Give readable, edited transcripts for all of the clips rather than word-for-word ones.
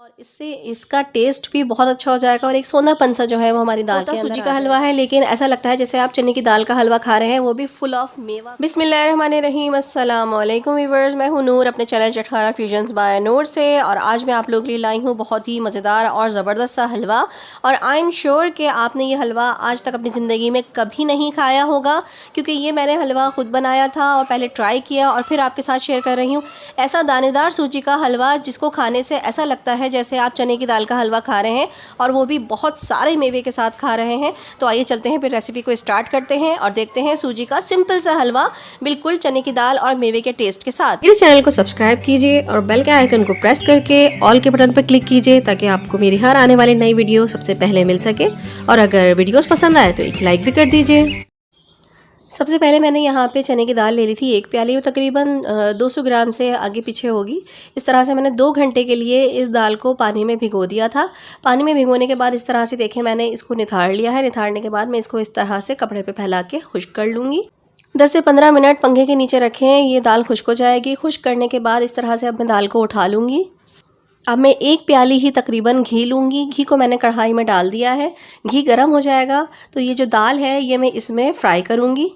और इससे इसका टेस्ट भी बहुत अच्छा हो जाएगा और एक सोनापन सा जो है वो हमारी दाल के अंदर सूजी का हलवा है, लेकिन ऐसा लगता है जैसे आप चने की दाल का हलवा खा रहे हैं, वो भी फुल ऑफ मेवा। बिस्मिल्लाहिर्रहमानिर्रहीम, अस्सलाम वालेकुम व्यूअर्स, मैं हूं नूर अपने चैनल चटखारा फ्यूजन्स बाय नूर से। और आज मैं आप लोगों के लिए लाई हूं बहुत ही मज़ेदार और ज़बरदस्त सा हलवा। और आई एम श्योर कि आपने ये हलवा आज तक अपनी ज़िंदगी में कभी नहीं खाया होगा, क्योंकि ये मैंने हलवा ख़ुद बनाया था और पहले ट्राई किया और फिर आपके साथ शेयर कर रही हूँ। ऐसा दानेदार सूजी का हलवा जिसको खाने से ऐसा लगता है जैसे आप चने की दाल का हलवा खा रहे हैं, और वो भी बहुत सारे मेवे के साथ खा रहे हैं। तो आइए चलते हैं, फिर रेसिपी को स्टार्ट करते हैं और देखते हैं सूजी का सिंपल सा हलवा बिल्कुल चने की दाल और मेवे के टेस्ट के साथ। मेरे चैनल को सब्सक्राइब कीजिए और बेल के आइकन को प्रेस करके ऑल के बटन पर क्लिक कीजिए, ताकि आपको मेरी हर आने वाली नई वीडियो सबसे पहले मिल सके। और अगर वीडियोस पसंद आए तो एक लाइक भी कर दीजिए। सबसे पहले मैंने यहाँ पे चने की दाल ले ली थी, एक प्याली, तकरीबन 200 ग्राम से आगे पीछे होगी। इस तरह से मैंने 2 घंटे के लिए इस दाल को पानी में भिगो दिया था। पानी में भिगोने के बाद इस तरह से देखें मैंने इसको निथाड़ लिया है। निथाड़ने के बाद मैं इसको इस तरह से कपड़े पे फैला के खुश्क कर लूँगी। 10 से 15 मिनट पंखे के नीचे रखें, ये दाल खुश्क हो जाएगी। खुश्क करने के बाद इस तरह से अब मैं दाल को उठा लूँगी। अब मैं 1 प्याली ही तकरीबन घी लूँगी। घी को मैंने कढ़ाई में डाल दिया है। घी गर्म हो जाएगा तो ये जो दाल है ये मैं इसमें फ्राई करूँगी।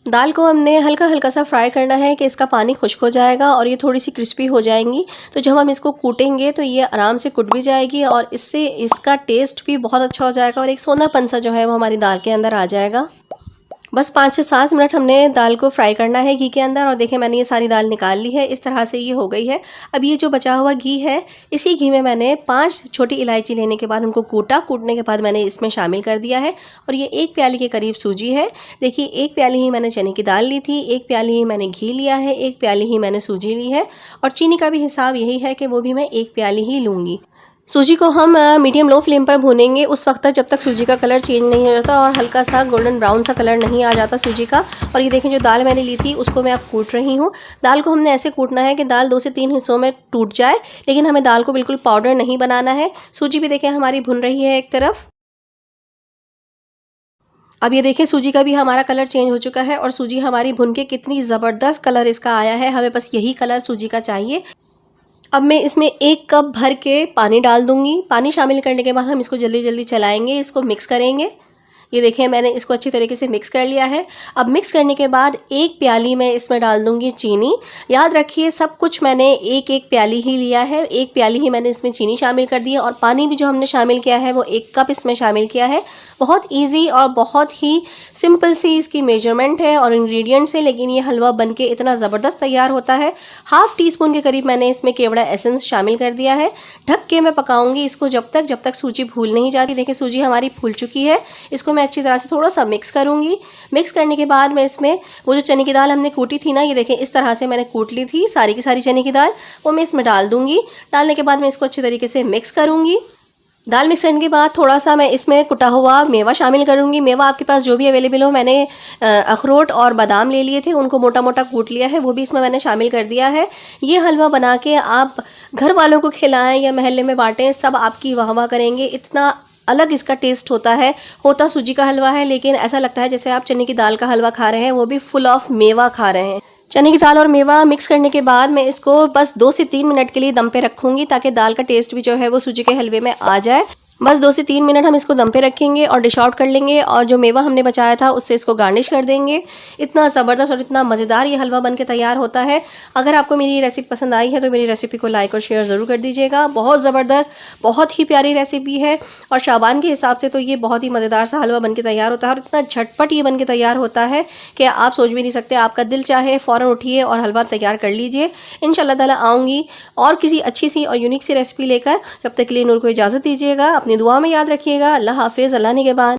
दाल को हमने हल्का हल्का सा फ्राई करना है कि इसका पानी खुश्क हो जाएगा और ये थोड़ी सी क्रिस्पी हो जाएंगी। तो जब हम इसको कूटेंगे तो ये आराम से कुट भी जाएगी और इससे इसका टेस्ट भी बहुत अच्छा हो जाएगा और एक सोनापन सा जो है वो हमारी दाल के अंदर आ जाएगा। बस 5 से 7 मिनट हमने दाल को फ्राई करना है घी के अंदर। और देखिए मैंने ये सारी दाल निकाल ली है, इस तरह से ये हो गई है। अब ये जो बचा हुआ घी है, इसी घी में मैंने 5 छोटी इलायची लेने के बाद उनको कूटने के बाद मैंने इसमें शामिल कर दिया है। और ये 1 प्याली के करीब सूजी है। देखिए 1 प्याली ही मैंने चने की दाल ली थी, 1 प्याली ही मैंने घी लिया है, 1 प्याली ही मैंने सूजी ली है। और चीनी का भी हिसाब यही है कि वो भी मैं 1 प्याली ही लूँगी। सूजी को हम मीडियम लो फ्लेम पर भूनेंगे उस वक्त तक जब तक सूजी का कलर चेंज नहीं हो जाता और हल्का सा गोल्डन ब्राउन सा कलर नहीं आ जाता सूजी का। और ये देखें जो दाल मैंने ली थी उसको मैं अब कूट रही हूँ। दाल को हमने ऐसे कूटना है कि दाल 2 से 3 हिस्सों में टूट जाए, लेकिन हमें दाल को बिल्कुल पाउडर नहीं बनाना है। सूजी भी देखें हमारी भुन रही है एक तरफ। अब ये देखें सूजी का भी हमारा कलर चेंज हो चुका है और सूजी हमारी भुन के कितनी ज़बरदस्त कलर इसका आया है। हमें बस यही कलर सूजी का चाहिए। अब मैं इसमें 1 कप भर के पानी डाल दूंगी। पानी शामिल करने के बाद हम इसको जल्दी जल्दी चलाएंगे, इसको मिक्स करेंगे। ये देखिए मैंने इसको अच्छी तरीके से मिक्स कर लिया है। अब मिक्स करने के बाद 1 प्याली मैं इसमें डाल दूंगी चीनी। याद रखिए सब कुछ मैंने 1 प्याली ही लिया है, 1 प्याली ही मैंने इसमें चीनी शामिल कर दी है। और पानी भी जो हमने शामिल किया है वो 1 कप इसमें शामिल किया है। बहुत इजी और बहुत ही सिंपल सी इसकी मेजरमेंट है और इंग्रेडिएंट्स है, लेकिन ये हलवा बनके इतना ज़बरदस्त तैयार होता है। ½ टीस्पून के करीब मैंने इसमें केवड़ा एसेंस शामिल कर दिया है। ढक के मैं पकाऊंगी इसको जब तक सूजी भूल नहीं जाती। देखिए सूजी हमारी फूल चुकी है। इसको मैं अच्छी तरह से थोड़ा सा मिक्स करूंगी। मिक्स करने के बाद मैं इसमें वो जो चने की दाल हमने कूटी थी ना, ये देखें इस तरह से मैंने कूट ली थी सारी की सारी चने की दाल, वो मैं इसमें डाल दूंगी। डालने के बाद मैं इसको अच्छी तरीके से मिक्स करूंगी। दाल मिक्स करने के बाद थोड़ा सा मैं इसमें कुटा हुआ मेवा शामिल करूंगी। मेवा आपके पास जो भी अवेलेबल हो, मैंने अखरोट और बादाम ले लिए थे, उनको मोटा मोटा कूट लिया है, वो भी इसमें मैंने शामिल कर दिया है। ये हलवा बना के आप घर वालों को खिलाएं या महल्ले में बांटें, सब आपकी वाह वाह करेंगे। इतना अलग इसका टेस्ट होता है। होता सूजी का हलवा है, लेकिन ऐसा लगता है जैसे आप चने की दाल का हलवा खा रहे हैं, वो भी फुल ऑफ मेवा खा रहे हैं। चने की दाल और मेवा मिक्स करने के बाद मैं इसको बस 2 से 3 मिनट के लिए दम पे रखूंगी, ताकि दाल का टेस्ट भी जो है वो सूजी के हलवे में आ जाए। बस 2 से 3 मिनट हम इसको दम पे रखेंगे और डिश आउट कर लेंगे। और जो मेवा हमने बचाया था उससे इसको गार्निश कर देंगे। इतना ज़बरदस्त और इतना मज़ेदार ये हलवा बन के तैयार होता है। अगर आपको मेरी रेसिपी पसंद आई है तो मेरी रेसिपी को लाइक और शेयर ज़रूर कर दीजिएगा। बहुत ज़बरदस्त, बहुत ही प्यारी रेसिपी है और शाबान के हिसाब से तो ये बहुत ही मज़ेदार सा हलवा बन के तैयार होता है। और इतना झटपट ये बन के तैयार होता है कि आप सोच भी नहीं सकते। आपका दिल चाहे फ़ौरन उठिए और हलवा तैयार कर लीजिए। इंशाल्लाह ताला आऊँगी और किसी अच्छी सी और यूनिक सी रेसिपी लेकर। जब तक के लिए नूर को इजाज़त दीजिएगा। अपनी दुआ में याद रखिएगा। अल्लाह हाफिज़, अल्लाह निगहबान।